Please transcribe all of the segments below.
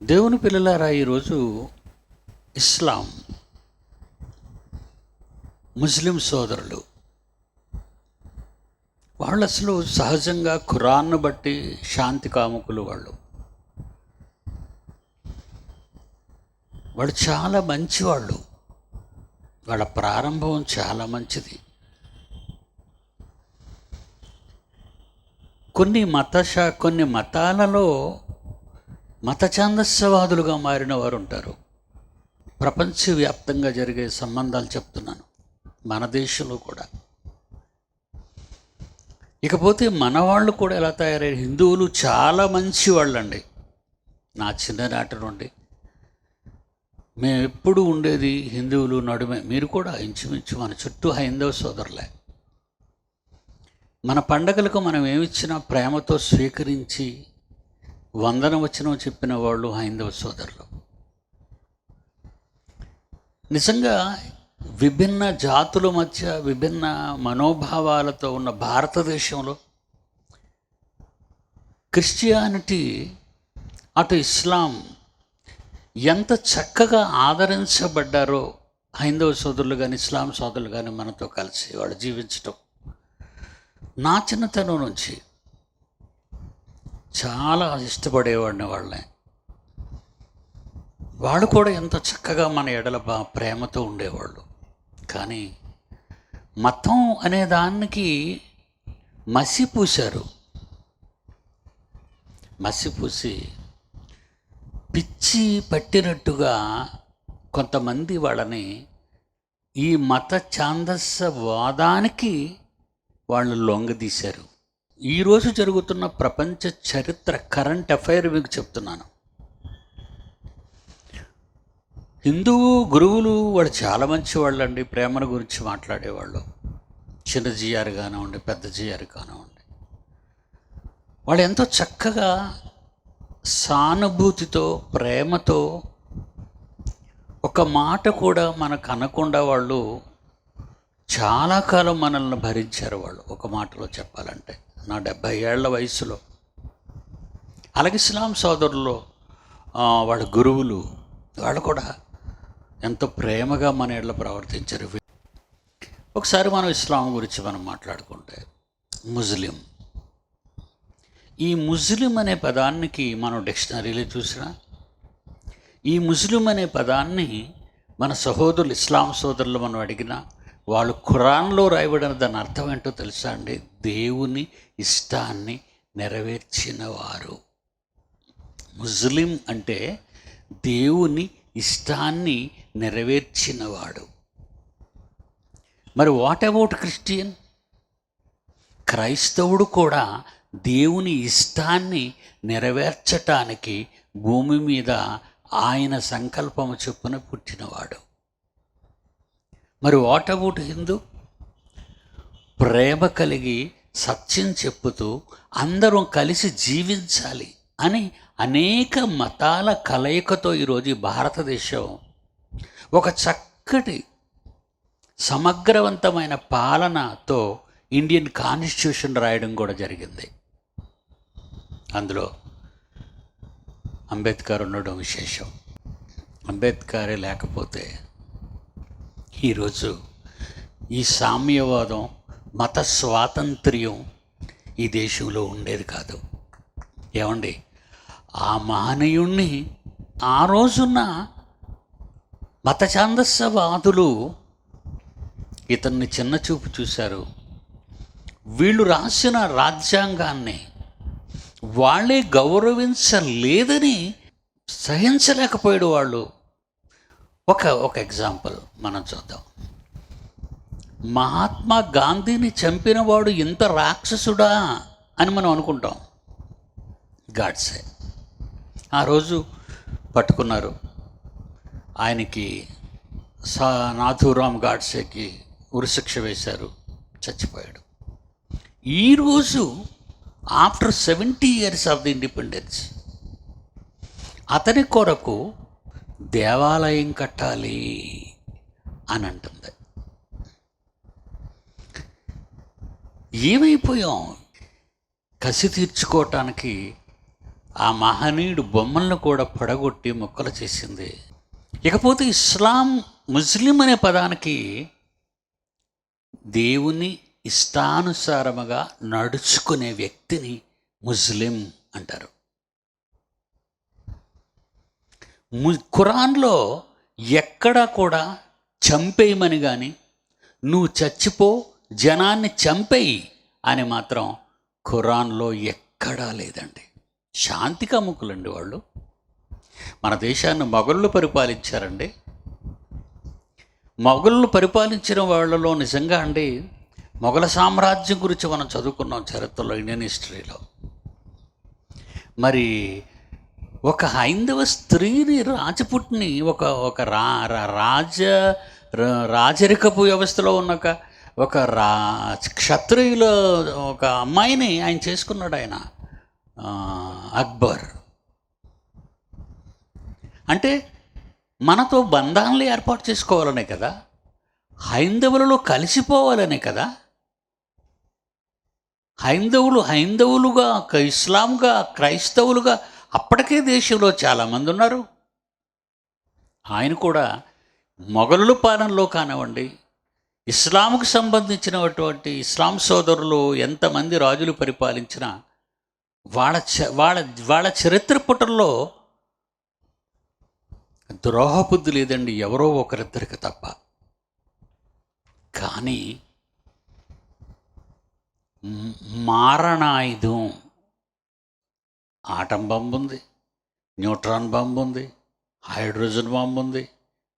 దేవుని పిల్లలారా, ఈరోజు ఇస్లాం, ముస్లిం సోదరులు వాళ్ళు అసలు సహజంగా ఖురాన్ను బట్టి శాంతి కాముకులు. వాళ్ళు చాలా మంచివాళ్ళు. వాళ్ళ ప్రారంభం చాలా మంచిది. కొన్ని మతాలలో మత ఛాందస్యవాదులుగా మారిన వారు ఉంటారు. ప్రపంచవ్యాప్తంగా జరిగే సంబంధాలు చెప్తున్నాను, మన దేశంలో కూడా. ఇకపోతే మన వాళ్ళు కూడా ఎలా తయారయ్యారు? హిందువులు చాలా మంచి వాళ్ళండి. నా చిన్ననాటి నుండి మేము ఎప్పుడు ఉండేది హిందువులు నడుమే. మీరు కూడా ఇంచుమించు మన చుట్టూ హైందవ సోదరులే. మన పండగలకు మనం ఏమిచ్చినా ప్రేమతో స్వీకరించి వందనవచనం చెప్పిన వాళ్ళు హైందవ సోదరులు. నిజంగా విభిన్న జాతుల మధ్య విభిన్న మనోభావాలతో ఉన్న భారతదేశంలో క్రిస్టియానిటీ అటు ఇస్లాం ఎంత చక్కగా ఆదరించబడ్డారో హైందవ సోదరులు కానీ ఇస్లాం సోదరులు కానీ మనతో కలిసి వాళ్ళు జీవించటం నా చిన్నతనం నుంచి చాలా ఇష్టపడేవాడిని. వాళ్ళు కూడా ఎంత చక్కగా మన ఎడల ప్రేమతో ఉండేవాళ్ళు. కానీ మతం అనే దానికి మసిపూశారు. మసిపూసి పిచ్చి పట్టినట్టుగా కొంతమంది వాళ్ళని ఈ మత ఛాందస్యవాదానికి వాళ్ళు లొంగదీశారు. ఈరోజు జరుగుతున్న ప్రపంచ చరిత్ర కరెంట్ అఫైర్ మీకు చెప్తున్నాను. హిందువు గురువులు వాళ్ళు చాలా మంచి వాళ్ళండి. ప్రేమను గురించి మాట్లాడేవాళ్ళు. చిన్న జిఆర్ కానివ్వండి, పెద్ద జిఆర్ కానివ్వండి, వాళ్ళు ఎంతో చక్కగా సానుభూతితో ప్రేమతో ఒక మాట కూడా మనకు అనకుండా వాళ్ళు చాలా కాలం మనల్ని భరించారు. వాళ్ళు ఒక మాటలో చెప్పాలంటే నా 70 ఏళ్ల వయసులో. అలాగే ఇస్లాం సోదరులు వాళ్ళ గురువులు వాళ్ళు కూడా ఎంతో ప్రేమగా మన ఏళ్ళ ప్రవర్తించారు. ఒకసారి మనం ఇస్లాం గురించి మనం మాట్లాడుకుంటే ముస్లిం, ఈ ముస్లిం అనే పదానికి మనం డిక్షనరీలో చూసినా, ఈ ముస్లిం అనే పదాన్ని మన సహోదరులు ఇస్లాం సోదరులు మనం అడిగినా వాళ్ళు ఖురాన్లో రాయబడిన దాని అర్థం ఏంటో తెలుసా అండి? దేవుని ఇష్టాన్ని నెరవేర్చిన వారు. ముస్లిం అంటే దేవుని ఇష్టాన్ని నెరవేర్చినవాడు. మరి వాట్ అబౌట్ క్రిస్టియన్? క్రైస్తవుడు కూడా దేవుని ఇష్టాన్ని నెరవేర్చటానికి భూమి మీద ఆయన సంకల్పము చొప్పున పుట్టినవాడు. మరి వాట్ అబౌట్ హిందూ? ప్రేమ కలిగి సత్యం చెప్పుతూ అందరం కలిసి జీవించాలి అని అనేక మతాల కలయికతో ఈరోజు భారతదేశం ఒక చక్కటి సమగ్రవంతమైన పాలనతో ఇండియన్ కాన్స్టిట్యూషన్ రాయడం కూడా జరిగింది. అందులో అంబేద్కర్ ఉండడం విశేషం. అంబేద్కరే లేకపోతే ఈరోజు ఈ సామ్యవాదం, మత స్వాతంత్ర్యం ఈ దేశంలో ఉండేది కాదు. ఏమండి, ఆ మహనీయుణ్ణి ఆ రోజున్న మత ఛాందస్యవాదులు ఇతన్ని చిన్న చూపు చూశారు. వీళ్ళు రాసిన రాజ్యాంగాన్ని వాళ్ళే గౌరవించలేదని సహించలేకపోయాడు వాళ్ళు. ఒక ఎగ్జాంపుల్ మనం చూద్దాం. మహాత్మా గాంధీని చంపినవాడు ఇంత రాక్షసుడా అని మనం అనుకుంటాం. గాడ్సే ఆ రోజు పట్టుకున్నారు. ఆయనకి నాథూరామ్ గాడ్సేకి ఉరిశిక్ష వేశారు, చచ్చిపోయాడు. ఈరోజు after 70 years of the independence అతని కొరకు దేవాలయం కట్టాలి అని అంటుంది. ఏమైపోయాం? కసి తీర్చుకోవటానికి ఆ మహనీయుడు బొమ్మలను కూడా పడగొట్టి ముక్కలు చేసింది. ఇకపోతే ఇస్లాం, ముస్లిం అనే పదానికి దేవుని ఇష్టానుసారముగా నడుచుకునే వ్యక్తిని ముస్లిం అంటారు. ఖురాన్లో ఎక్కడా కూడా చంపేయమని కానీ, నువ్వు చచ్చిపో, జనాన్ని చంపేయి అని మాత్రం ఖురాన్లో ఎక్కడా లేదండి. శాంతి కాముకులండి వాళ్ళు. మన దేశాన్ని మొఘలులు పరిపాలించారండి. మొఘలులు పరిపాలించిన వాళ్ళలో నిజంగా అండి, మొఘల సామ్రాజ్యం గురించి మనం చదువుకున్నాం చరిత్రలో, ఇండియన్ హిస్టరీలో. మరి ఒక హైందవ స్త్రీని, రాజపుట్ని, ఒక ఒక రాజరికపు వ్యవస్థలో ఉన్న ఒక క్షత్రియుల ఒక అమ్మాయిని ఆయన చేసుకున్నాడు. ఆయన అక్బర్. అంటే మనతో బంధాలను ఏర్పాటు చేసుకోవాలనే కదా, హైందవులలో కలిసిపోవాలనే కదా. హైందవులుగా, ఇస్లాంగా, క్రైస్తవులుగా అప్పటికే దేశంలో చాలామంది ఉన్నారు. ఆయన కూడా మొఘలుల పాలనలో కానివ్వండి, ఇస్లాంకు సంబంధించినటువంటి ఇస్లాం సోదరులు ఎంతమంది రాజులు పరిపాలించినా వాళ్ళ చరిత్ర పుటల్లో ద్రోహబుద్ధి లేదండి, ఎవరో ఒకరిద్దరికి తప్ప. కానీ మారణాయుధం, ఆటం బాంబు ఉంది, న్యూట్రాన్ బాంబు ఉంది, హైడ్రోజన్ బాంబు ఉంది,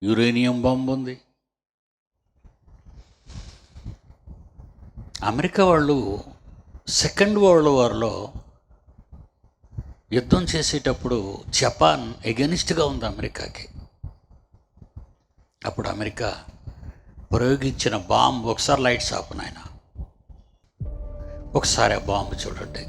యురేనియం బాంబు ఉంది. అమెరికా వాళ్ళు సెకండ్ వరల్డ్ వార్లో యుద్ధం చేసేటప్పుడు జపాన్ ఎగెనిస్ట్గా ఉంది అమెరికాకి. అప్పుడు అమెరికా ప్రయోగించిన బాంబు, ఒకసారి లైట్స్ ఆపు నాయన, ఒకసారి ఆ బాంబు చూడండి.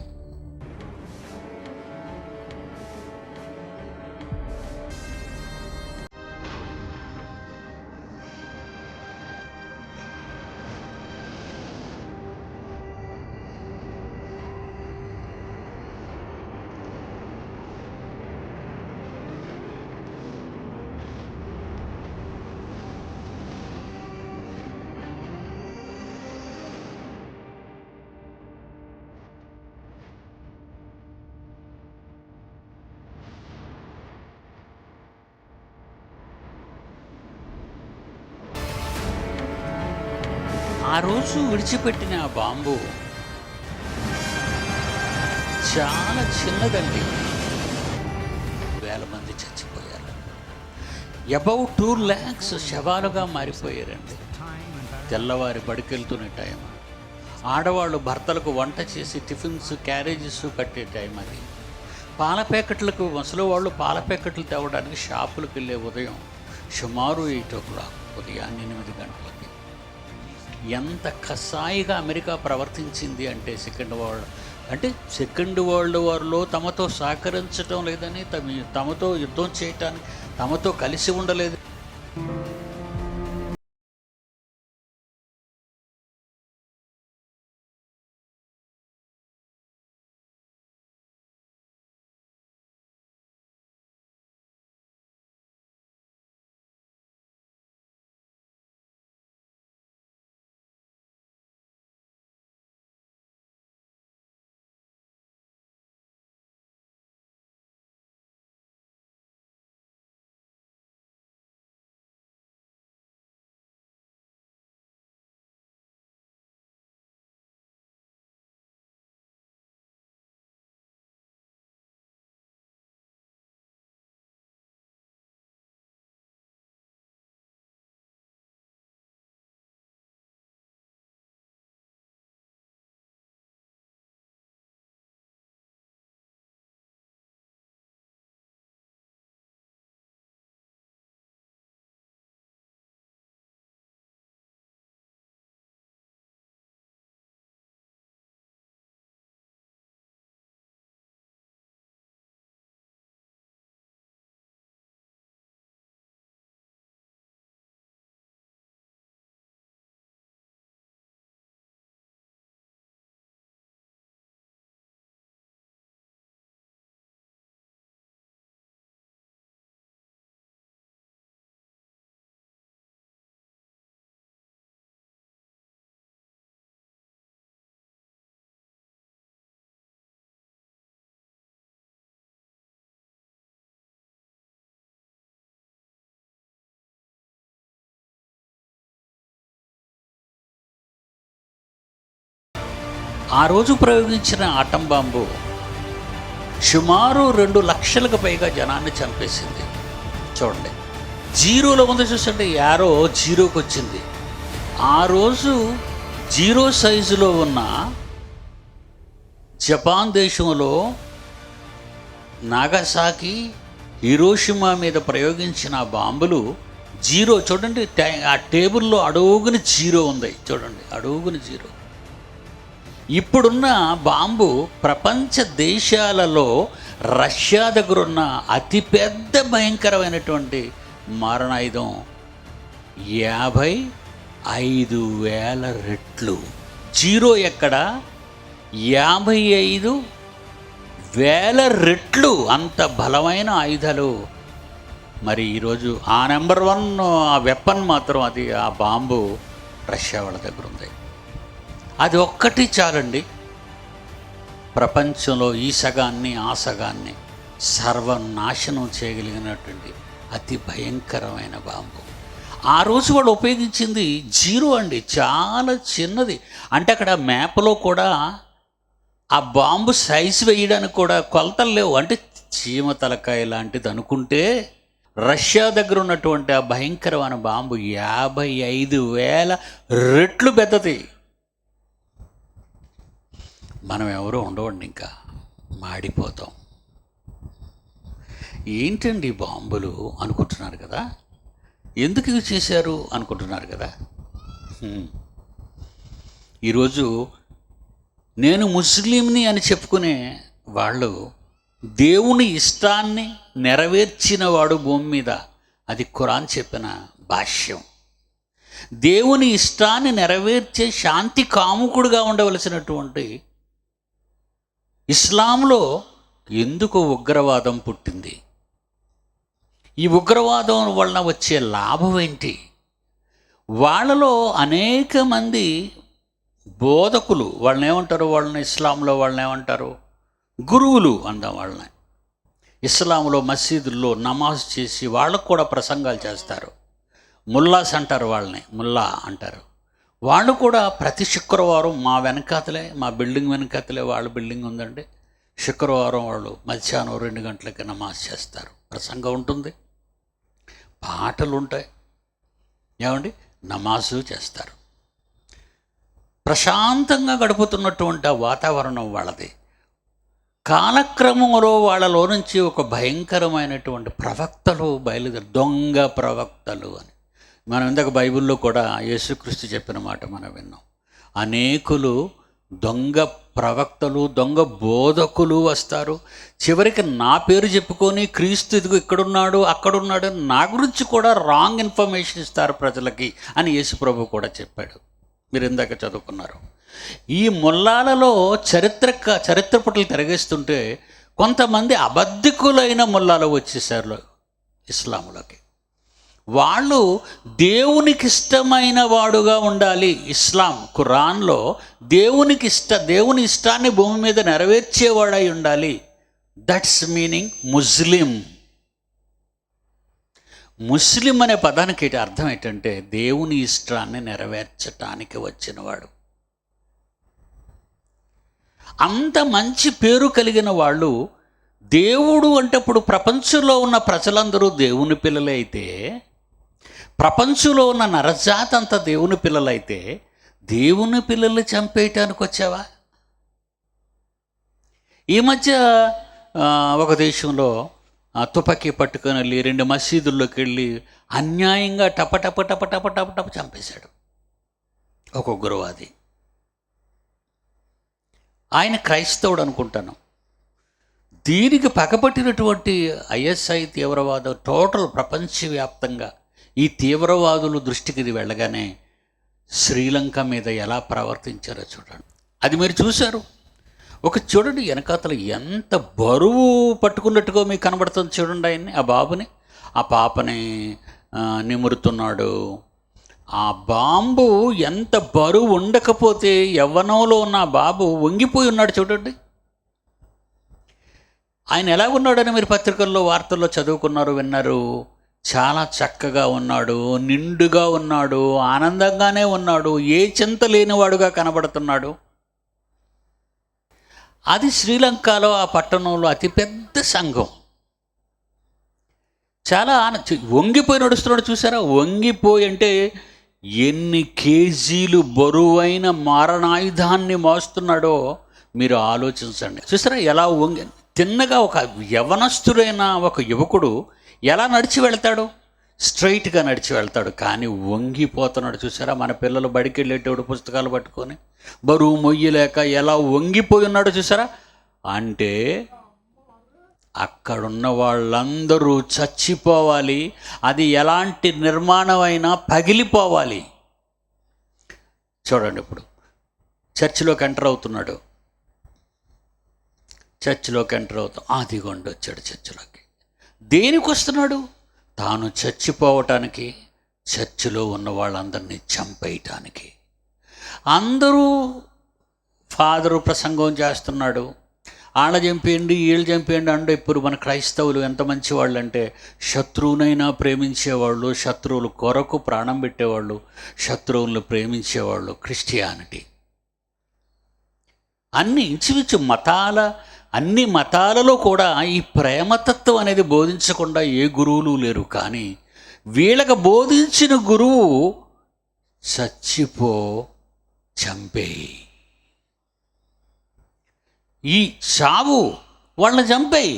ఆ రోజు విడిచిపెట్టిన ఆ బాంబు చాలా చిన్నదండి. వేల మంది చచ్చిపోయారు. About 2 lakhs శవాలుగా మారిపోయారండి. తెల్లవారి బడికెళ్తున్న టైం, ఆడవాళ్ళు భర్తలకు వంట చేసి టిఫిన్స్, క్యారేజెస్ కట్టే టైం అది. పాల ప్యాకెట్లకు, ముసలి వాళ్ళు పాల ప్యాకెట్లు తేవడానికి షాపులకు వెళ్ళే ఉదయం సుమారు 8 o'clock, ఉదయాన్నే 8 గంటలకి. ఎంత కసాయిగా అమెరికా ప్రవర్తించింది అంటే సెకండ్ వరల్డ్ వార్లో తమతో సహకరించడం లేదని, తమతో యుద్ధం చేయటానికి, తమతో కలిసి ఉండలేదు. ఆ రోజు ప్రయోగించిన ఆటం బాంబు సుమారు 2 లక్షలకు పైగా జనాన్ని చంపేసింది. చూడండి, జీరోలో ముందు చూస్తుంటే యారో జీరోకి వచ్చింది. ఆ రోజు జీరో సైజులో ఉన్న జపాన్ దేశంలో నాగసాకి, హిరోషిమా మీద ప్రయోగించిన బాంబులు జీరో. చూడండి, ఆ టేబుల్లో అడుగున జీరో ఉంది. చూడండి, అడుగున జీరో. ఇప్పుడున్న బాంబు ప్రపంచ దేశాలలో రష్యా దగ్గర ఉన్న అతిపెద్ద భయంకరమైనటువంటి మారణాయుధం 55,000 రెట్లు. జీరో ఎక్కడ, 55,000 రెట్లు అంత బలమైన ఆయుధాలు. మరి ఈరోజు ఆ నెంబర్ 1 ఆ వెపన్ మాత్రం అది, ఆ బాంబు రష్యా వాళ్ళ దగ్గర ఉంది. అది ఒక్కటి చాలండి ప్రపంచంలో ఈ సగాన్ని ఆ సగాన్ని సర్వనాశనం చేయగలిగినటువంటి అతి భయంకరమైన బాంబు. ఆ రోజు వాళ్ళు ఉపయోగించింది జీరో అండి, చాలా చిన్నది. అంటే అక్కడ మ్యాప్లో కూడా ఆ బాంబు సైజు వేయడానికి కూడా కొలతలు లేవు. అంటే చీమ తలకాయ లాంటిది అనుకుంటే రష్యా దగ్గర ఉన్నటువంటి ఆ భయంకరమైన బాంబు 55,000 రెట్లు పెద్దది. మనం ఎవరో ఉండవండి, ఇంకా మాడిపోతాం. ఏంటండి బాంబులు అనుకుంటున్నారు కదా, ఎందుకు ఇవి చేశారు అనుకుంటున్నారు కదా. ఈరోజు నేను ముస్లింని అని చెప్పుకునే వాళ్ళు దేవుని ఇష్టాన్ని నెరవేర్చిన వాడు భూమి మీద, అది ఖురాన్ చెప్పిన భాష్యం. దేవుని ఇష్టాన్ని నెరవేర్చే శాంతి కాముకుడుగా ఉండవలసినటువంటి ఇస్లాంలో ఎందుకు ఉగ్రవాదం పుట్టింది? ఈ ఉగ్రవాదం వలన వచ్చే లాభం ఏంటి? వాళ్ళలో అనేక మంది బోధకులు, వాళ్ళని ఏమంటారు, వాళ్ళని ఇస్లాంలో వాళ్ళని ఏమంటారు, గురువులు అందాం వాళ్ళని. ఇస్లాంలో మసీదుల్లో నమాజ్ చేసి వాళ్ళకు కూడా ప్రసంగాలు చేస్తారు. ముల్లాస్ అంటారు వాళ్ళని, ముల్లా అంటారు. వాళ్ళు కూడా ప్రతి శుక్రవారం మా వెనకాతలే, మా బిల్డింగ్ వెనకాతలే వాళ్ళ బిల్డింగ్ ఉందండి, శుక్రవారం వాళ్ళు మధ్యాహ్నం 2 గంటలకి నమాజ్ చేస్తారు. ప్రసంగం ఉంటుంది, పాటలు ఉంటాయి, ఏమండి నమాజు చేస్తారు. ప్రశాంతంగా గడుపుతున్నటువంటి ఆ వాతావరణం వాళ్ళది. కాలక్రమంలో వాళ్ళలో నుంచి ఒక భయంకరమైనటువంటి ప్రవక్తలు దొంగ ప్రవక్తలు అని మనం ఇందాక బైబిల్లో కూడా యేసుక్రీస్తు చెప్పిన మాట మనం విన్నాం. అనేకులు దొంగ ప్రవక్తలు, దొంగ బోధకులు వస్తారు. చివరికి నా పేరు చెప్పుకొని క్రీస్తు ఇదిగో ఇక్కడున్నాడు అక్కడున్నాడు నా గురించి కూడా రాంగ్ ఇన్ఫర్మేషన్ ఇస్తారు ప్రజలకి అని యేసుప్రభు కూడా చెప్పాడు. మీరు ఇందాక చదువుకున్నారు. ఈ ముల్లాలలో చరిత్ర పుటలు తిరగేస్తుంటే కొంతమంది అబద్ధికులైన ముల్లాలు వచ్చేసారు ఇస్లాంలోకి. వాళ్ళు దేవునికి ఇష్టమైన వాడుగా ఉండాలి. ఇస్లాం ఖురాన్లో దేవుని ఇష్టాన్ని భూమి మీద నెరవేర్చేవాడై ఉండాలి. దట్స్ మీనింగ్ ముస్లిం. ముస్లిం అనే పదానికి అర్థం ఏంటంటే దేవుని ఇష్టాన్ని నెరవేర్చటానికి వచ్చినవాడు. అంత మంచి పేరు కలిగిన వాళ్ళు దేవుడు అంటే ఇప్పుడు ప్రపంచంలో ఉన్న ప్రజలందరూ దేవుని పిల్లలే అయితే, ప్రపంచంలో ఉన్న నరజాతి అంతా దేవుని పిల్లలైతే దేవుని పిల్లల్ని చంపేయటానికి వచ్చావా? ఈ మధ్య ఒక దేశంలో తుపాకీ పట్టుకొని వెళ్ళి 2 మసీదుల్లోకి వెళ్ళి అన్యాయంగా టప చంపేశాడు ఒక ఉగ్రవాది. ఆయన క్రైస్తవుడు అనుకుంటాను. దీనికి పగపట్టినటువంటి ఐఎస్ఐ తీవ్రవాదం టోటల్ ప్రపంచవ్యాప్తంగా ఈ తీవ్రవాదుల దృష్టికి ఇది వెళ్ళగానే శ్రీలంక మీద ఎలా ప్రవర్తించారో చూడండి. అది మీరు చూశారు. చూడండి వెనకాతల ఎంత బరువు పట్టుకున్నట్టుగా మీకు కనబడుతుంది చూడండి. ఆయన్ని, ఆ బాబుని, ఆ పాపని నిమురుతున్నాడు. ఆ బాంబు ఎంత బరువు ఉండకపోతే యవ్వనంలో ఉన్న బాబు వంగిపోయి ఉన్నాడు చూడండి. ఆయన ఎలా ఉన్నాడని మీరు పత్రికల్లో వార్తల్లో చదువుకున్నారు, విన్నారు. చాలా చక్కగా ఉన్నాడు, నిండుగా ఉన్నాడు, ఆనందంగానే ఉన్నాడు, ఏ చింత లేనివాడుగా కనబడుతున్నాడు. అది శ్రీలంకలో ఆ పట్టణంలో అతిపెద్ద సంఘం. చాలా వంగిపోయి నడుస్తున్నాడు చూసారా. వంగిపోయి అంటే ఎన్ని కేజీలు బరువైన మారణాయుధాన్ని మోస్తున్నాడో మీరు ఆలోచించండి. చూసారా ఎలా వంగి తిన్నగా ఒక యవనస్తుడైన ఒక యువకుడు ఎలా నడిచి వెళ్తాడు, స్ట్రైట్గా నడిచి వెళ్తాడు. కానీ వంగిపోతున్నాడు చూసారా. మన పిల్లలు బడికి వెళ్ళేటప్పుడు పుస్తకాలు పట్టుకొని బరువు మొయ్యలేక ఎలా వంగిపోయి ఉన్నాడు చూసారా. అంటే అక్కడున్న వాళ్ళందరూ చచ్చిపోవాలి, అది ఎలాంటి నిర్మాణమైనా పగిలిపోవాలి. చూడండి, ఇప్పుడు చర్చిలోకి ఎంటర్ అవుతున్నాడు. అదిగోండి వచ్చాడు చర్చిలోకి. దేనికి వస్తున్నాడు? తాను చచ్చిపోవటానికి, చర్చిలో ఉన్న వాళ్ళందరినీ చంపేయటానికి. అందరూ ఫాదరు ప్రసంగం చేస్తున్నాడు, వాళ్ళ చంపేయండి వీళ్ళు చంపేయండి అంటే. ఇప్పుడు మన క్రైస్తవులు ఎంత మంచి వాళ్ళు అంటే, శత్రువునైనా ప్రేమించేవాళ్ళు, శత్రువుల కొరకు ప్రాణం పెట్టేవాళ్ళు, శత్రువులను ప్రేమించేవాళ్ళు. క్రిస్టియానిటీ అన్ని మతాలలో కూడా ఈ ప్రేమతత్వం అనేది బోధించకుండా ఏ గురువులు లేరు. కానీ వీళ్ళకి బోధించిన గురువు చంపేయి, ఈ చావు వాళ్ళని చంపేయి,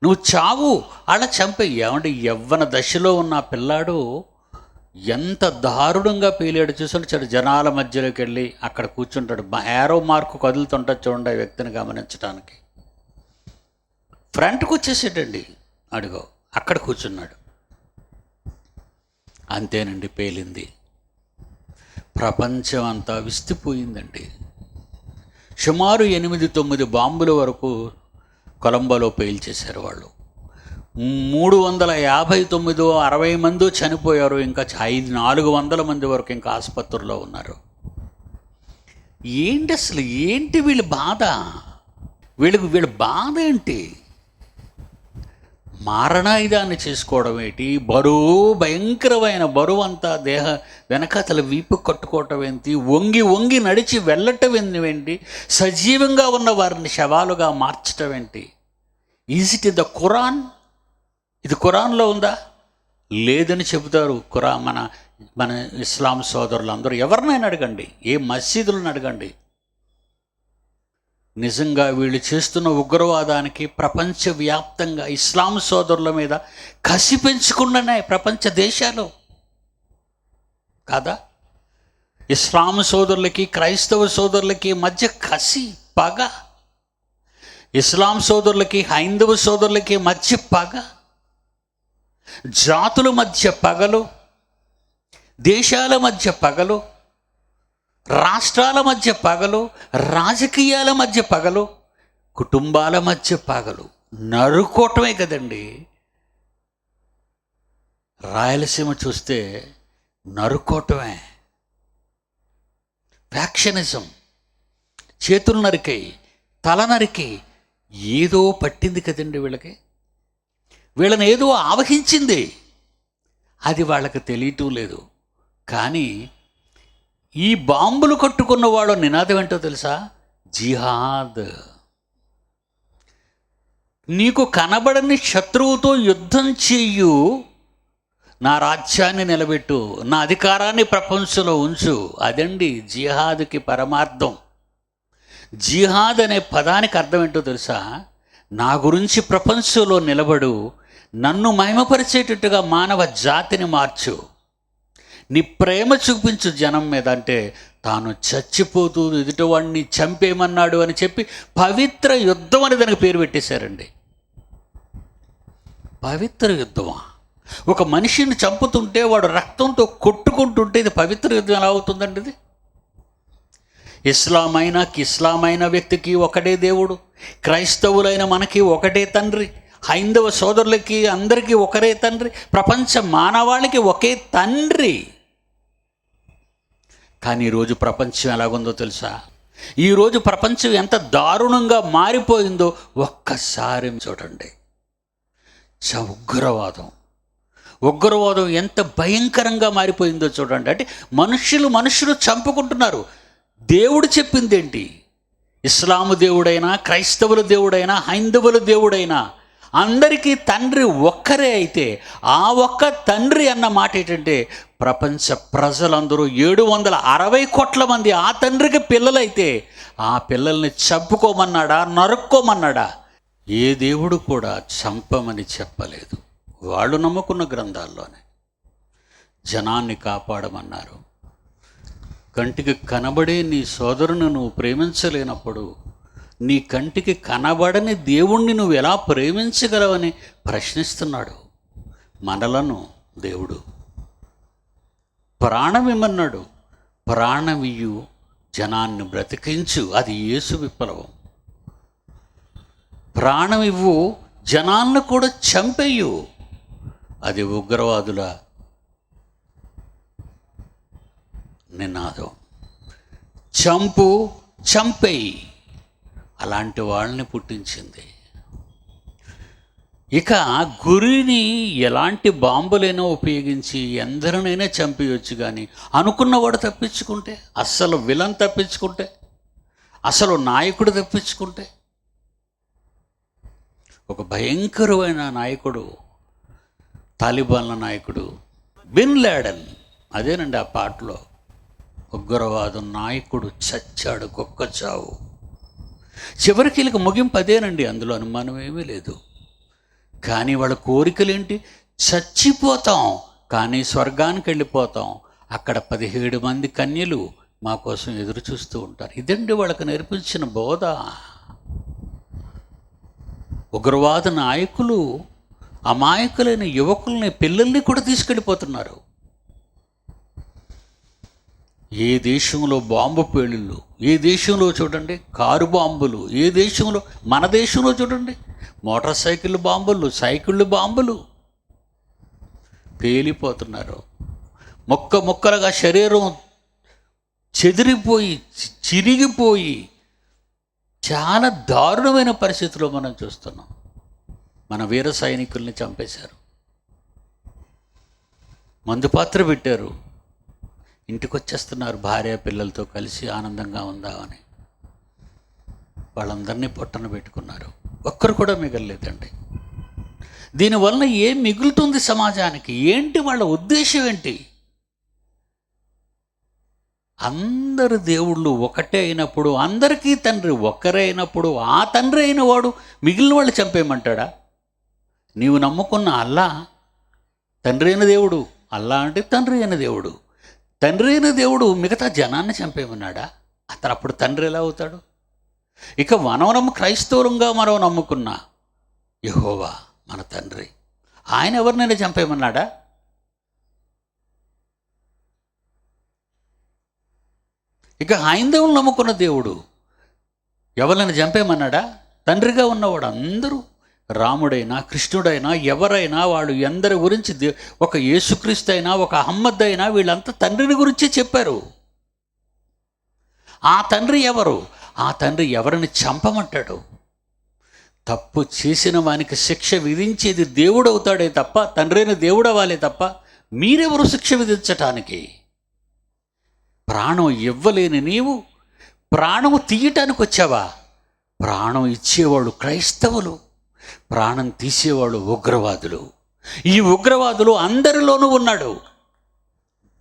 నువ్వు చావు అలా చంపేయి. ఏమంటే యవ్వన దశలో ఉన్న పిల్లాడు ఎంత దారుణంగా పేలాడు చూసాడు. జనాల మధ్యలోకి వెళ్ళి అక్కడ కూర్చుంటాడు. యారో మార్కు కదులుతుంటుంది చూడండి, ఆ వ్యక్తిని గమనించడానికి. ఫ్రంట్కి వచ్చేసాడండి, అడుగో అక్కడ కూర్చున్నాడు. అంతేనండి, పేలింది. ప్రపంచం అంతా విస్తుపోయిందండి. సుమారు 8-9 బాంబుల వరకు కొలంబోలో పేల్చేశారు వాళ్ళు. 359-60 మంది చనిపోయారు. ఇంకా 400 మంది వరకు ఇంకా ఆసుపత్రుల్లో ఉన్నారు. ఏంటి వీళ్ళ బాధ? వీళ్ళ బాధ ఏంటి? మారణాయుధాన్ని చేసుకోవడం ఏంటి? భయంకరమైన బరువు అంతా వెనకాతల వీపు కట్టుకోవటం ఏంటి? వంగి నడిచి వెళ్ళటం ఏంటి? సజీవంగా ఉన్న వారిని శవాలుగా మార్చటం ఏంటి? Is it in the Quran? ఇది ఖురాన్లో ఉందా? లేదని చెబుతారు. మన ఇస్లాం సోదరులు అందరూ ఎవరినైనా అడగండి, ఏ మసీదులను అడగండి. నిజంగా వీళ్ళు చేస్తున్న ఉగ్రవాదానికి ప్రపంచవ్యాప్తంగా ఇస్లాం సోదరుల మీద కసి పెంచుకున్నాయి ప్రపంచ దేశాలు కాదా? ఇస్లాం సోదరులకి, క్రైస్తవ సోదరులకి మధ్య కసి, పగ. ఇస్లాం సోదరులకి, హైందవ సోదరులకి మధ్య పగ. జాతుల మధ్య పగలు, దేశాల మధ్య పగలు, రాష్ట్రాల మధ్య పగలు, రాజకీయాల మధ్య పగలు, కుటుంబాల మధ్య పగలు. నరుకోవటమే కదండి. రాయలసీమ చూస్తే నరుకోవటమే. ఫ్యాక్షనిజం, చేతులు నరికై, తల నరికి, ఏదో పట్టింది కదండి వీళ్ళకి. వీళ్ళని ఏదో ఆవహించింది, అది వాళ్ళకి తెలియటం లేదు. కానీ ఈ బాంబులు కట్టుకున్న వాడు నినాదం ఏంటో తెలుసా? జిహాద్. నీకు కనబడని శత్రువుతో యుద్ధం చెయ్యు, నా రాజ్యాన్ని నిలబెట్టు, నా అధికారాన్ని ప్రపంచంలో ఉంచు. అదండి జిహాద్కి పరమార్థం. జిహాద్ అనే పదానికి అర్థం ఏంటో తెలుసా? నా గురించి ప్రపంచంలో నిలబడు, నన్ను మహిమపరిచేటట్టుగా మానవ జాతిని మార్చు, నీ ప్రేమ చూపించు జనం మీద. అంటే తాను చచ్చిపోతూ ఎదుటివాడిని చంపేయమన్నాడు అని చెప్పి పవిత్ర యుద్ధం అని దానికి పేరు పెట్టేశారండి. పవిత్ర యుద్ధమా? ఒక మనిషిని చంపుతుంటే వాడు రక్తంతో కొట్టుకుంటుంటే ఇది పవిత్ర యుద్ధం ఎలా అవుతుందండి? ఇది ఇస్లామైన వ్యక్తికి ఒకటే దేవుడు, క్రైస్తవులైన మనకి ఒకటే తండ్రి, హైందవ సోదరులకి అందరికీ ఒకరే తండ్రి, ప్రపంచ మానవాళికి ఒకే తండ్రి. కానీ ఈరోజు ప్రపంచం ఎలాగుందో తెలుసా? ఈరోజు ప్రపంచం ఎంత దారుణంగా మారిపోయిందో ఒక్కసారి చూడండి. ఉగ్రవాదం ఎంత భయంకరంగా మారిపోయిందో చూడండి. అంటే మనుషులు చంపుకుంటున్నారు. దేవుడు చెప్పింది ఏంటి? ఇస్లాము దేవుడైనా, క్రైస్తవుల దేవుడైనా, హైందవుల దేవుడైనా అందరికీ తండ్రి ఒక్కరే అయితే ఆ ఒక్క తండ్రి అన్న మాట ఏంటంటే ప్రపంచ ప్రజలందరూ 760 కోట్ల మంది ఆ తండ్రికి పిల్లలైతే ఆ పిల్లల్ని చంపుకోమన్నాడా, నరుక్కోమన్నాడా? ఏ దేవుడు కూడా చంపమని చెప్పలేదు. వాళ్ళు నమ్ముకున్న గ్రంథాల్లోనే జనాన్ని కాపాడమన్నారు. కంటికి కనబడే నీ సోదరుని నువ్వు ప్రేమించలేనప్పుడు నీ కంటికి కనబడని దేవుణ్ణి నువ్వు ఎలా ప్రేమించగలవని ప్రశ్నిస్తున్నాడు మనలను దేవుడు. ప్రాణం ఇమ్మన్నాడు, ప్రాణమియ్యు జనాన్ని బ్రతికించు, అది యేసు విప్లవం. ప్రాణం ఇవ్వు, జనాలను కూడా చంపేయు, అది ఉగ్రవాదుల నినాదం. చంపు, చంపేయి, అలాంటి వాళ్ళని పుట్టించింది. ఇక గురిని ఎలాంటి బాంబులైనా ఉపయోగించి ఎందరినైనా చంపేయొచ్చు, కానీ అనుకున్నవాడు తప్పించుకుంటే, అస్సలు విలన్ తప్పించుకుంటే, అసలు నాయకుడు తప్పించుకుంటే, ఒక భయంకరమైన నాయకుడు, తాలిబాన్ల నాయకుడు బిన్ లాడెన్, అదేనండి ఆ పాటలో, ఉగ్రవాదు నాయకుడు చచ్చాడు, కుక్క చావు. చివరికి వీళ్ళకి ముగింపు అదేనండి, అందులో అనుమానం ఏమీ లేదు. కానీ వాళ్ళ కోరికలేంటి? చచ్చిపోతాం కానీ స్వర్గానికి వెళ్ళిపోతాం, అక్కడ 17 మంది కన్యలు మా కోసం ఎదురు చూస్తూ ఉంటారు. ఇదండి వాళ్ళకి నేర్పించిన బోధ. ఉగ్రవాద నాయకులు అమాయకులైన యువకుల్ని, పిల్లల్ని కూడా తీసుకెళ్ళిపోతున్నారు. ఏ దేశంలో బాంబు పేలుళ్ళు, ఏ దేశంలో చూడండి కారు బాంబులు, ఏ దేశంలో, మన దేశంలో చూడండి మోటార్ సైకిళ్ళు బాంబులు, సైకిళ్ళు బాంబులు పేలిపోతున్నారు. మొక్క మొక్కలుగా శరీరం చెదిరిపోయి, చిరిగిపోయి చాలా దారుణమైన పరిస్థితిలో మనం చూస్తున్నాం. మన వీర సైనికుల్ని చంపేశారు, మందుపాత్ర పెట్టారు, ఇంటికి వచ్చేస్తున్నారు భార్య పిల్లలతో కలిసి ఆనందంగా ఉందామని. వాళ్ళందరినీ పొట్టన పెట్టుకున్నారు, ఒక్కరు కూడా మిగలలేదండి. దీనివల్ల ఏం మిగులుతుంది సమాజానికి? ఏంటి వాళ్ళ ఉద్దేశం ఏంటి? అందరు దేవుళ్ళు ఒకటే అయినప్పుడు, అందరికీ తండ్రి ఒక్కరే అయినప్పుడు, ఆ తండ్రి అయిన వాడు మిగిలిన వాళ్ళు చంపేయమంటాడా? నీవు నమ్ముకున్న అల్లా తండ్రి అయిన దేవుడు, అల్లా అంటే తండ్రి అయిన దేవుడు, తండ్రి అయిన దేవుడు మిగతా జనాన్ని చంపేయమన్నాడా? అతను అప్పుడు తండ్రి ఎలా అవుతాడు? ఇక మనం క్రైస్తవులంగా మనం నమ్ముకున్న యెహోవా మన తండ్రి, ఆయన ఎవరినైనా చంపేయమన్నాడా? ఇక హైందవులు నమ్ముకున్న దేవుడు ఎవరినైనా చంపేయమన్నాడా? తండ్రిగా ఉన్నవాడు అందరూ, రాముడైనా కృష్ణుడైనా ఎవరైనా వాళ్ళు ఎందరి గురించి, ఒక యేసుక్రీస్తు అయినా ఒక అహమ్మద్ అయినా వీళ్ళంతా తండ్రిని గురించి చెప్పారు. ఆ తండ్రి ఎవరు? ఆ తండ్రి ఎవరిని చంపమంటాడు? తప్పు చేసిన వానికి శిక్ష విధించేది దేవుడు అవుతాడే తప్ప, తండ్రి అయిన దేవుడు అవ్వాలే తప్ప మీరెవరు శిక్ష విధించటానికి? ప్రాణం ఇవ్వలేని నీవు ప్రాణము తీయటానికి వచ్చావా? ప్రాణం ఇచ్చేవాళ్ళు క్రైస్తవులు, ప్రాణం తీసేవాళ్ళు ఉగ్రవాదులు. ఈ ఉగ్రవాదులు అందరిలోనూ ఉన్నాడు.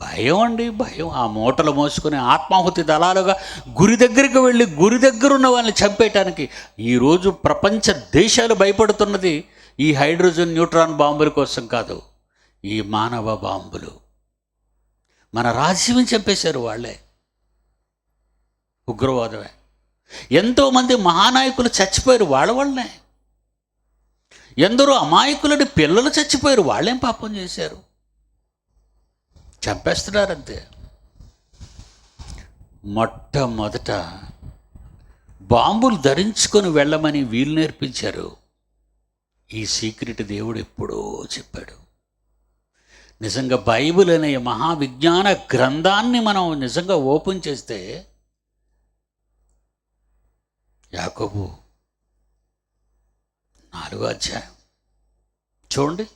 భయం అండి, భయం. ఆ మూటలు మోసుకుని ఆత్మాహుతి దళాలుగా గురి దగ్గరికి వెళ్ళి గురి దగ్గర ఉన్న వాళ్ళని చంపేయటానికి ఈరోజు ప్రపంచ దేశాలు భయపడుతున్నది ఈ హైడ్రోజన్ న్యూట్రాన్ బాంబుల కోసం కాదు, ఈ మానవ బాంబులు. మన రాజ్యం చంపేశారు వాళ్ళే, ఉగ్రవాదమే. ఎంతోమంది మహానాయకులు చచ్చిపోయారు వాళ్ళ వల్లనే. ఎందరో అమాయకులని పిల్లలు చచ్చిపోయారు, వాళ్ళేం పాపం చేశారు? చంపేస్తున్నారంతే. మొట్టమొదట బాంబులు ధరించుకొని వెళ్ళమని వీళ్ళు నేర్పించారు. ఈ సీక్రెట్ దేవుడు ఎప్పుడో చెప్పాడు. నిజంగా బైబిల్ అనే మహావిజ్ఞాన గ్రంథాన్ని మనం నిజంగా ఓపెన్ చేస్తే, యాకోబు 4వ అధ్యాయం చూడండి.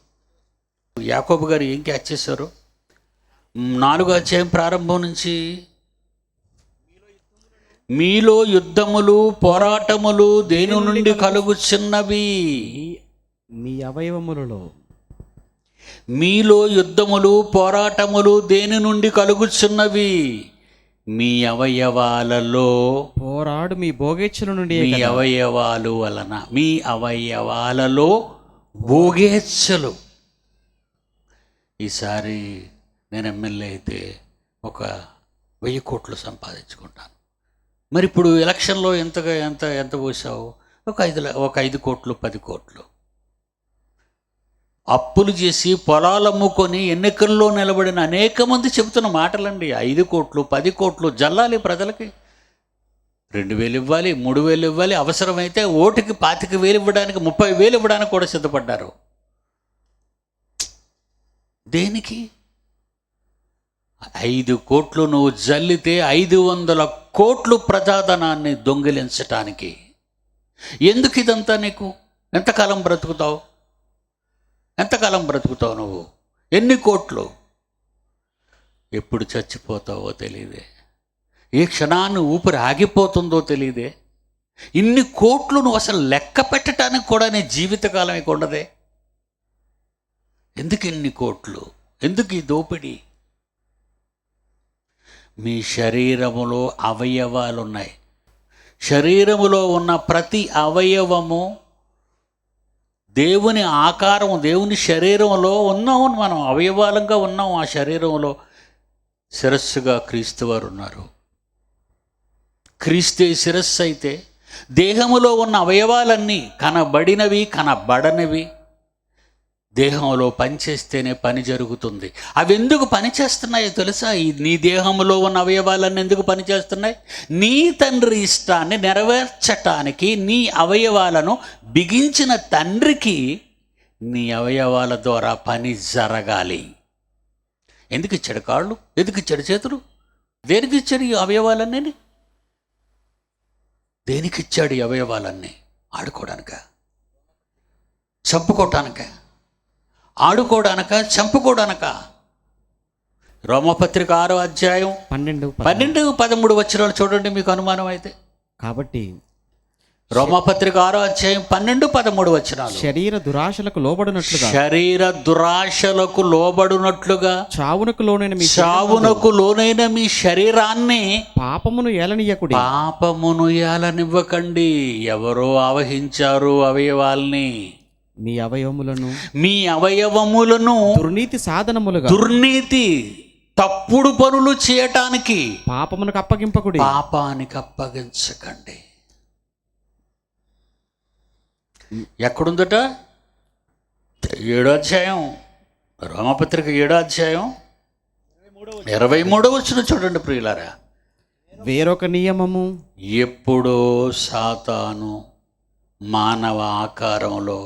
యాకోబు గారు ఏం క్యాచ్ చేశారు? 4వ అధ్యాయం ప్రారంభం నుంచి మీలో యుద్ధములు పోరాటములు దేని నుండి కలుగుచున్నవి? మీ అవయవములలో. మీలో యుద్ధములు పోరాటములు దేని నుండి కలుగుచున్నవి? మీ అవయవాలలో. పోరాడు మీ భోగేచ్ఛల నుండి. మీ అవయవాలు వలన, మీ అవయవాలలో భోగేచ్ఛలు. ఈసారి నేను ఎమ్మెల్యే అయితే ఒక 1000 కోట్లు సంపాదించుకుంటాను. మరి ఇప్పుడు ఎలక్షన్లో ఎంత పోసావు? ఒక 5 కోట్లు 10 కోట్లు. అప్పులు చేసి పొలాలు అమ్ముకొని ఎన్నికల్లో నిలబడిన అనేక మంది చెబుతున్న మాటలండి. 5 కోట్లు 10 కోట్లు జల్లాలి ప్రజలకి. 2,000 ఇవ్వాలి, 3,000 ఇవ్వాలి, అవసరమైతే ఓటుకి 25,000 ఇవ్వడానికి, 30,000 ఇవ్వడానికి కూడా సిద్ధపడ్డారు. దేనికి? 5 కోట్లు నువ్వు జల్లితే 500 కోట్లు ప్రజాధనాన్ని దొంగిలించటానికి. ఎందుకు ఇదంతా నీకు? ఎంతకాలం బ్రతుకుతావు? ఎంతకాలం బ్రతుకుతావు నువ్వు? ఎన్ని కోట్లు? ఎప్పుడు చచ్చిపోతావో తెలియదే. ఏ క్షణాన్ని ఊపిరి ఆగిపోతుందో తెలియదే. ఇన్ని కోట్లు నువ్వు అసలు లెక్క పెట్టడానికి కూడా నీ జీవితకాలం ఇక ఉండదే. ఎందుకు ఇన్ని కోట్లు? ఎందుకు ఈ దోపిడీ? మీ శరీరములో అవయవాలు ఉన్నాయి. శరీరములో ఉన్న ప్రతి అవయవము దేవుని ఆకారం, దేవుని శరీరంలో ఉన్నాము. మనం అవయవాలంగా ఉన్నాం. ఆ శరీరంలో శిరస్సుగా క్రీస్తు వారు ఉన్నారు. క్రీస్తే శిరస్సు అయితే దేహములో ఉన్న అవయవాలన్నీ కనబడినవి కనబడనివి దేహంలో పనిచేస్తేనే పని జరుగుతుంది. అవి ఎందుకు పనిచేస్తున్నాయో తెలుసా? నీ దేహంలో ఉన్న అవయవాలన్నీ ఎందుకు పనిచేస్తున్నాయి? నీ తండ్రి ఇష్టాన్ని నెరవేర్చటానికి నీ అవయవాలను బిగించిన తండ్రికి నీ అవయవాల ద్వారా పని జరగాలి. ఎందుకు ఇచ్చాడు కాళ్ళు? ఎందుకు ఇచ్చాడు చేతులు? దేనికి ఇచ్చాడు ఈ అవయవాలన్నీ? దేనికి ఇచ్చాడు ఈ అవయవాలన్నీ? ఆడుకోవడానిక? చంపుకోవటానిక? ఆడుకోవడానిక? చంపుకోవడానిక? రోమపత్రిక 6వ అధ్యాయం 12-13 వచనాలు చూడండి, మీకు అనుమానం అయితే. కాబట్టి రోమపత్రిక 6వ అధ్యాయం 12-13 వచనాలు. శరీర దురాశలకు లోబడినట్లుగా, శరీర దురాశలకు లోబడినట్లుగా చావునకు లోనైన మీ శరీరాన్ని పాపమును ఏలనియ్యకుడి. పాపమును ఏలనివ్వకండి. ఎవరో ఆవహించారు అవయవాల్ని. మీ అవయవములను దుర్నీతి సాధనములుగా, దుర్నీతి తప్పుడు పనులు చేయటానికి పాపమునకు అప్పగింపకుడి. పాపానికి అప్పగించకండి. ఎక్కడుందట? 7వ అధ్యాయం, రోమపత్రిక 7వ అధ్యాయం 23వ వచనం చూడండి ప్రియులారా. వేరొక నియమము. ఎప్పుడో సాతాను మానవ ఆకారంలో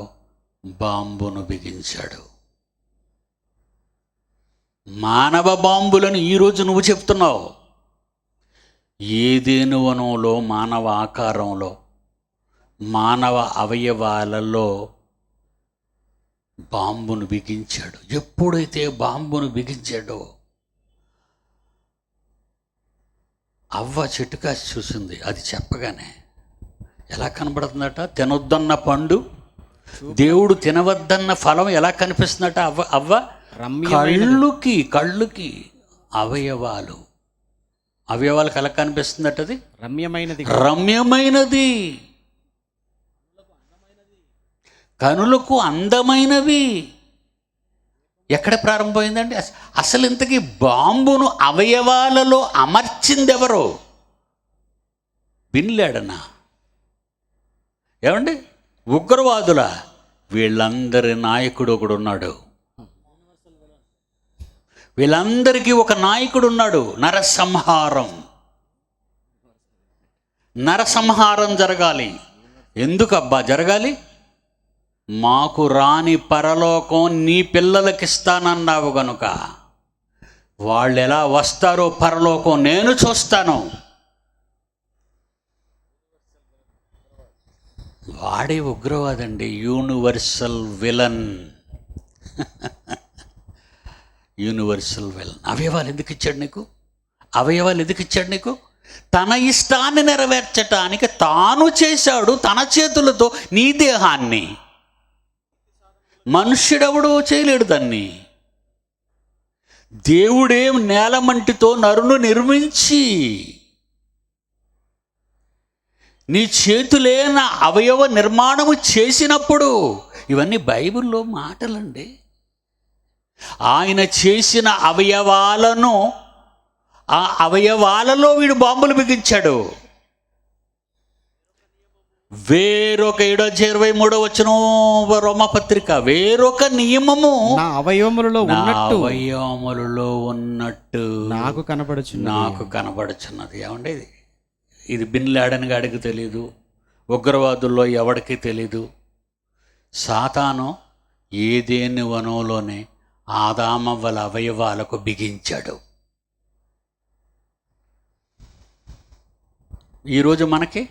బాంబును బిగించాడు. మానవ బాంబులను ఈరోజు నువ్వు చెప్తున్నావు. ఏదేను వనంలో మానవ ఆకారంలో మానవ అవయవాలలో బాంబును బిగించాడు. ఎప్పుడైతే బాంబును బిగించాడో అవ్వ చెట్టు కాసి చూసింది. అది చెప్పగానే ఎలా కనబడుతుందట? తినొద్దన్న పండు, దేవుడు తినవద్దన్న ఫలం ఎలా కనిపిస్తుందట? అవ్వ కళ్ళుకి అవయవాలకు ఎలా కనిపిస్తుందట? అది రమ్యమైనది, కనులకు అందమైనవి. ఎక్కడ ప్రారంభమైందండి? అసలు ఇంతకీ బాంబును అవయవాలలో అమర్చింది ఎవరో? బిన్ లాడెనా? ఏమండి? ఉగ్రవాదుల? వీళ్ళందరి నాయకుడు ఒకడు ఉన్నాడు. వీళ్ళందరికీ ఒక నాయకుడు ఉన్నాడు. నరసంహారం జరగాలి. ఎందుకు అబ్బా జరగాలి? మాకు రాని పరలోకం నీ పిల్లలకిస్తానన్నావు గనుక వాళ్ళు ఎలా వస్తారో పరలోకం నేను చూస్తాను. వాడే ఉగ్రవాదండి, యూనివర్సల్ విలన్. Universal villain. అవయవాలు ఎందుకు ఇచ్చాడు నీకు? తన ఇష్టాన్ని నెరవేర్చటానికి తాను చేశాడు తన చేతులతో నీ దేహాన్ని. మనుష్యుడెవడూ చేయలేడు దాన్ని. దేవుడే నేలమంటితో నరును నిర్మించి నీ చేతులే నా అవయవ నిర్మాణము చేసినప్పుడు, ఇవన్నీ బైబిల్లో మాటలండి. ఆయన చేసిన అవయవాలను, ఆ అవయవాలలో వీడు బాంబులు బిగించాడు. వేరొక 7:23 రోమపత్రిక, వేరొక నియమము నా అవయవములలో ఉన్నట్టు నాకు కనబడుచున్నది. ఏమండి, ఇది బిన్ లాడెన్ గాడికి తెలీదు, ఉగ్రవాదుల్లో ఎవడికి తెలీదు. సాతాను ఏదేని వనంలోనే ఆదామవ్వల అవయవాలకు బిగించాడు. ఈరోజు మనకి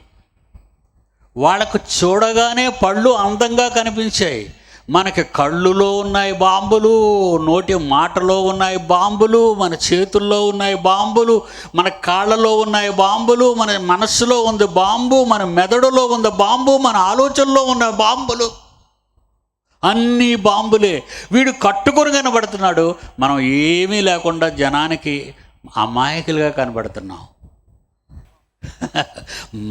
వాళ్ళకు చూడగానే పళ్ళు అందంగా కనిపించాయి. మనకి కళ్ళులో ఉన్నాయి బాంబులు, నోటి మాటలో ఉన్నాయి బాంబులు, మన చేతుల్లో ఉన్నాయి బాంబులు, మన కాళ్ళలో ఉన్నాయి బాంబులు, మన మనస్సులో ఉంది బాంబు, మన మెదడులో ఉంది బాంబు, మన ఆలోచనలో ఉన్న బాంబులు, అన్నీ బాంబులే. వీడు కట్టుకొని కనబడుతున్నాడు, మనం ఏమీ లేకుండా జనానికి అమాయకులుగా కనబడుతున్నాం.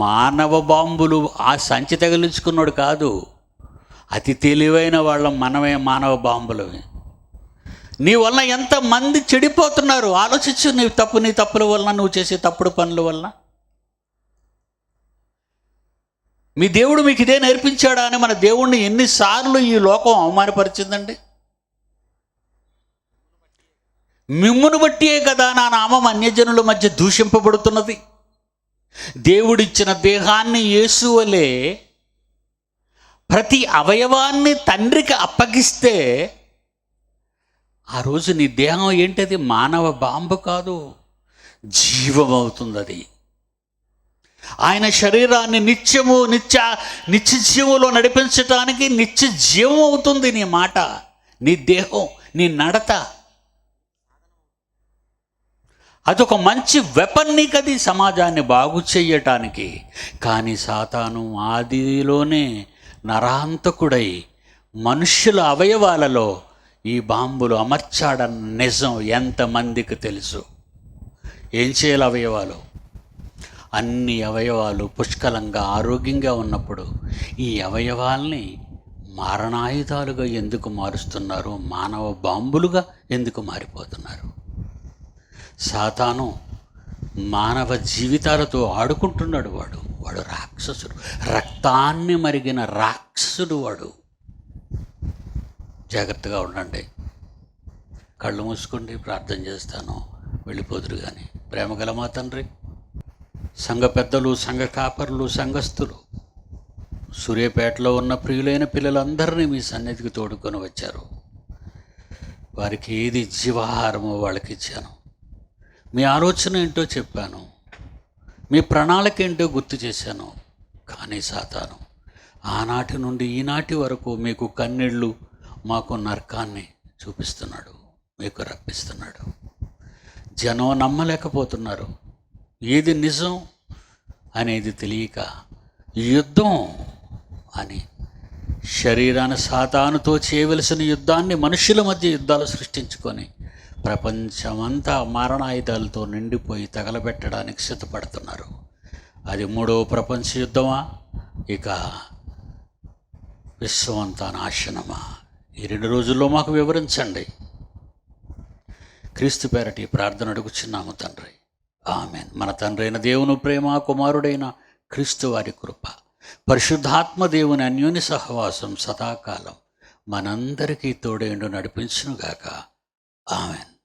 మానవ బాంబులు ఆ సంచి తగిలించుకున్నాడు కాదు, అతి తెలివైన వాళ్ళం మనమే మానవ బాంబులవి. నీ వల్ల ఎంతమంది చెడిపోతున్నారు ఆలోచించు. నీ తప్పుల వలన, నువ్వు చేసే తప్పుడు పనుల వలన. మీ దేవుడు మీకు ఇదే నేర్పించాడా అని మన దేవుణ్ణి ఎన్నిసార్లు ఈ లోకం అవమానపరిచిందండి. మిమ్మును బట్టియే కదా నా నామం అన్యజనుల మధ్య దూషింపబడుతున్నది. దేవుడిచ్చిన దేహాన్ని యేసు వలె ప్రతి అవయవాన్ని తండ్రికి అప్పగిస్తే ఆ రోజు నీ దేహం ఏంటది? మానవ బాంబు కాదు, జీవం అవుతుంది అది. ఆయన శరీరాన్ని నిత్య జీవంలో నడిపించటానికి నిత్య జీవం అవుతుంది నీ మాట, నీ దేహం, నీ నడత. అదొక మంచి వెపన్ నీకు, అది సమాజాన్ని బాగు చెయ్యటానికి. కానీ సాతాను ఆదిలోనే నరాంతకుడై మనుష్యుల అవయవాలలో ఈ బాంబులు అమర్చాడన్న నిజం ఎంతమందికి తెలుసు? ఏం చేయాలి అవయవాలు? అన్ని అవయవాలు పుష్కలంగా ఆరోగ్యంగా ఉన్నప్పుడు ఈ అవయవాల్ని మారణాయుధాలుగా ఎందుకు మారుస్తున్నారు? మానవ బాంబులుగా ఎందుకు మారిపోతున్నారు? సాతాను మానవ జీవితాలతో ఆడుకుంటున్నాడు. వాడు రాక్షసుడు, రక్తాన్ని మరిగిన రాక్షసుడు వాడు. జాగ్రత్తగా ఉండండి. కళ్ళు మూసుకోండి, ప్రార్థన చేస్తాను, వెళ్ళిపోదురు. కానీ ప్రేమగల మా తండ్రి, సంఘ పెద్దలు, సంఘ కాపరులు, సంఘస్థులు, సూర్యాపేటలో ఉన్న ప్రియులైన పిల్లలందరినీ మీ సన్నిధికి తోడుకొని వచ్చారు. వారికి ఏది జీవాహారమో వాళ్ళకి ఇచ్చాను. మీ ఆలోచన ఏంటో చెప్పాను, మీ ప్రణాళిక ఏంటో గుర్తు చేశాను. కానీ సాతాను ఆనాటి నుండి ఈనాటి వరకు మీకు కన్నీళ్ళు, మాకు నరకాన్ని చూపిస్తున్నాడు, మీకు రప్పిస్తున్నాడు. జనం నమ్మలేకపోతున్నారు. ఏది నిజం అనేది తెలియక యుద్ధం అని శరీరాన్ని సాతానుతో చేయవలసిన యుద్ధాన్ని మనుషుల మధ్య యుద్ధాలు సృష్టించుకొని ప్రపంచమంతా మారణాయుధాలతో నిండిపోయి తగలబెట్టడానికి సిద్ధపడుతున్నారు. అది 3వ ప్రపంచ యుద్ధమా, ఇక విశ్వమంతా నాశనమా? ఈ 2 రోజుల్లో మాకు వివరించండి. క్రీస్తు పేరటి ప్రార్థన అడుగుచున్నాము తండ్రి, ఆమెన్. మన తండ్రి అయిన దేవుని ప్రేమ, కుమారుడైన క్రీస్తు వారి కృప, పరిశుద్ధాత్మ దేవుని అన్యోన్య సహవాసం సదాకాలం మనందరికీ తోడేండు నడిపించునుగాక. ఆమెన్.